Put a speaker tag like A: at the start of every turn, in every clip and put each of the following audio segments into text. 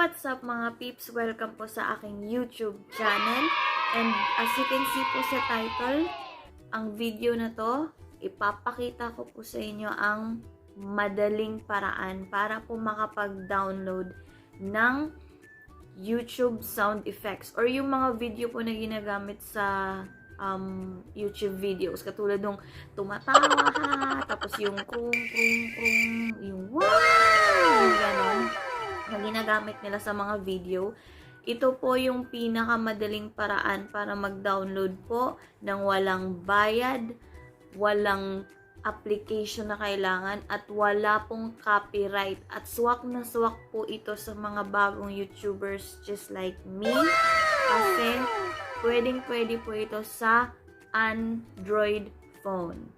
A: what's up mga peeps? Welcome po sa aking YouTube channel. And as you can see po sa title, ang video na to, ipapakita ko po sa inyo ang madaling paraan para po makapag-download ng YouTube sound effects or yung mga video po na ginagamit sa YouTube videos. Katulad nung tumatawa, tapos yung krung, yung wow, yung ganon na ginagamit nila sa mga video. Ito po yung pinakamadaling paraan para mag-download po ng walang bayad, walang application na kailangan, at wala pong copyright. At swak na swak po ito sa mga bagong YouTubers just like me. Kasi pwedeng-pwede po ito sa Android phone.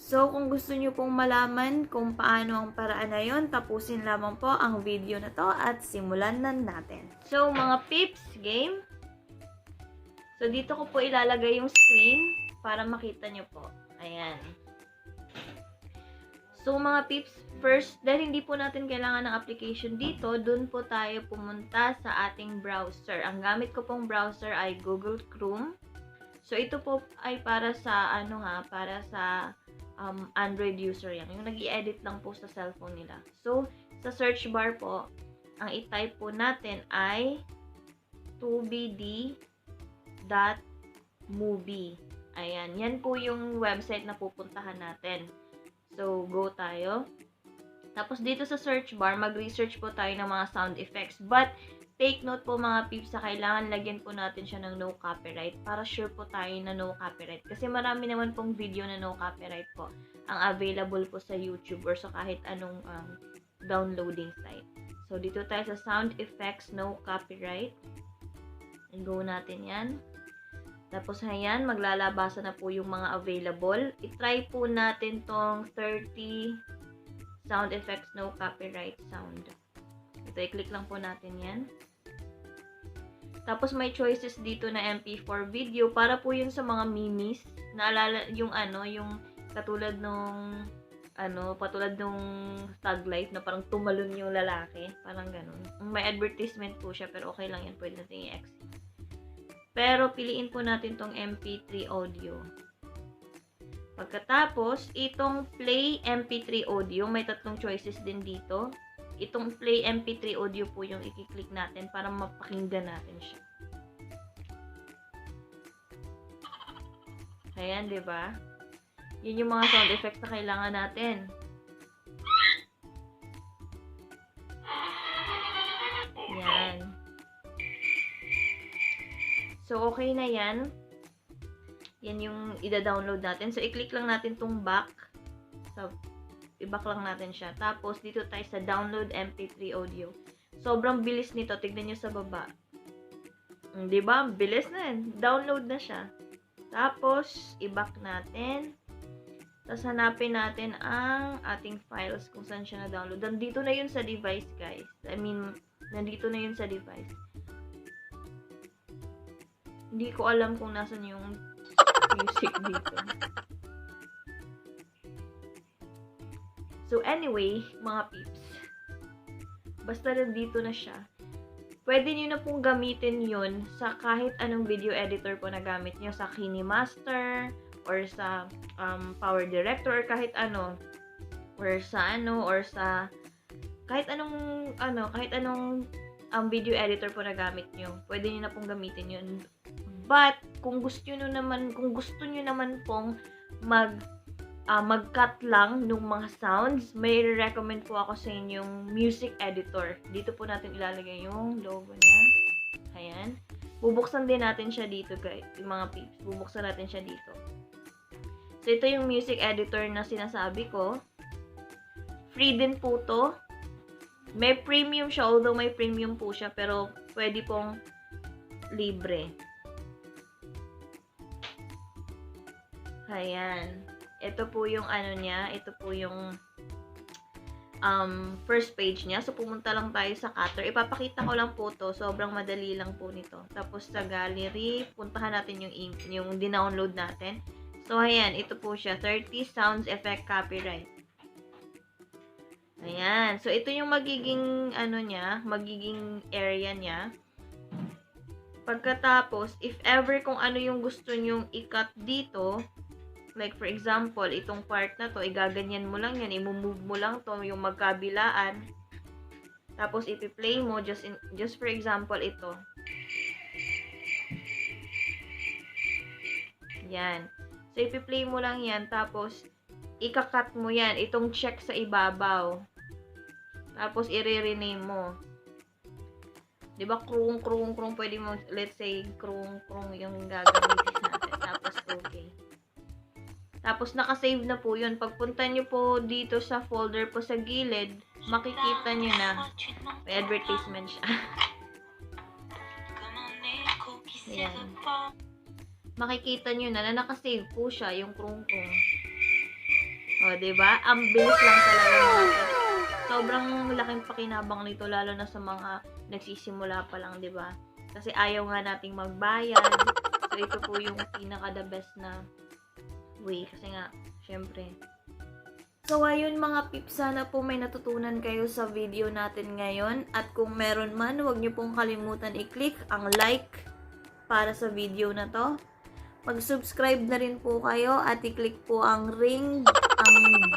A: So, kung gusto nyo pong malaman kung paano ang paraan na yun, tapusin lamang po ang video na to at simulan na natin. So, mga peeps, game. So, dito ko po ilalagay yung screen para makita nyo po. Ayan. So, mga peeps, first, dahil hindi po natin kailangan ng application dito, dun po tayo pumunta sa ating browser. Ang gamit ko pong browser ay Google Chrome. So, ito po ay para sa, para sa Android user yan. Yung nag-i-edit lang po sa cellphone nila. So, sa search bar po, ang i-type po natin ay 2bd.movie. Ayan. Yan po yung website na pupuntahan natin. So, go tayo. Tapos, dito sa search bar, mag-research po tayo ng mga sound effects. But, take note po mga peeps, sa kailangan lagyan po natin siya ng no copyright para sure po tayo na no copyright. Kasi marami naman pong video na no copyright po ang available po sa YouTube or sa kahit anong downloading site. So, dito tayo sa sound effects, no copyright. I-go natin yan. Tapos, ayan, maglalabasan na po yung mga available. I-try po natin tong 30 sound effects, no copyright sound. Ito, i-click lang po natin yan. Tapos may choices dito na MP4 video para po yun sa mga memes. Naalala yung yung katulad nung patulad nung Thug Life na parang tumalon yung lalaki, parang ganun. May advertisement po siya pero okay lang yan, pwede natin i-exit. Pero piliin po natin tong MP3 audio. Pagkatapos, itong play MP3 audio, may tatlong choices din dito. Itong play MP3 audio po yung i-click natin para mapakinggan natin siya. Ayan, di ba? Yun yung mga sound effects na kailangan natin. Yan. So, okay na yan. Yan yung ida-download natin. So, i-click lang natin tong back. So, i-back lang natin siya. Tapos, dito tayo sa download MP3 audio. Sobrang bilis nito. Tignan nyo sa baba. Diba? Bilis na yan. Download na siya. Tapos, i-back natin. Tapos, hanapin natin ang ating files kung saan siya na-download. Nandito na yun sa device, guys. I mean, nandito na yun sa device. Hindi ko alam kung nasan yung music dito. So, anyway, mga peeps, basta nandito na siya, pwede nyo na pong gamitin yun sa kahit anong video editor po na gamit nyo, sa KineMaster, or sa Power Director, or kahit ano, or sa kahit anong video editor po na gamit nyo, pwede nyo na pong gamitin yun. But, kung gusto nyo naman pong mag-cut lang ng mga sounds, may recommend po ako sa inyong music editor. Dito po natin ilalagay yung logo niya. Ayan. Bubuksan din natin siya dito, guys. Yung mga peeps. Bubuksan natin siya dito. So, ito yung music editor na sinasabi ko. Free din po to. May premium siya, although may premium po siya, pero pwede pong libre. Ayan. Ito po yung niya. Ito po yung first page niya. So, pumunta lang tayo sa cutter. Ipapakita ko lang po to. Sobrang madali lang po nito. Tapos, sa gallery, puntahan natin yung dinownload natin. So, ayan. Ito po siya. 30 sounds effect copyright. Ayan. So, ito yung magiging, magiging area niya. Pagkatapos, if ever kung ano yung gusto nyong i-cut dito, like for example, itong part na to, igaganyan mo lang yan, i-move mo lang to, yung magkabilaan. Tapos, ipi-play mo, just for example, ito. Yan. So, ipi-play mo lang yan, tapos, ika-cut mo yan, itong check sa ibabaw. Tapos, i-rename mo. Diba, krung, pwede mo, let's say, krung, yung gagamitin natin. Tapos, okay. Tapos, naka-save na po yun. Pagpunta nyo po dito sa folder po sa gilid, makikita nyo na may advertisement siya. Ayan. Makikita nyo na naka-save po siya, yung krung. O, diba? Ang bilis lang talaga natin. Sobrang laking pakinabang nito, lalo na sa mga nagsisimula pa lang, diba? Kasi ayaw nga nating magbayad. So, ito po yung pinaka-the best na way. Kasi nga, syempre. So, ayun mga pips, sana po may natutunan kayo sa video natin ngayon. At kung meron man, huwag niyo pong kalimutan i-click ang like para sa video na to. Mag-subscribe na rin po kayo at i-click po ang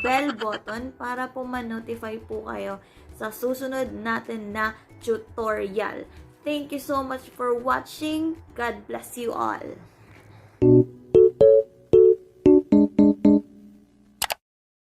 A: bell button para po ma-notify po kayo sa susunod natin na tutorial. Thank you so much for watching. God bless you all.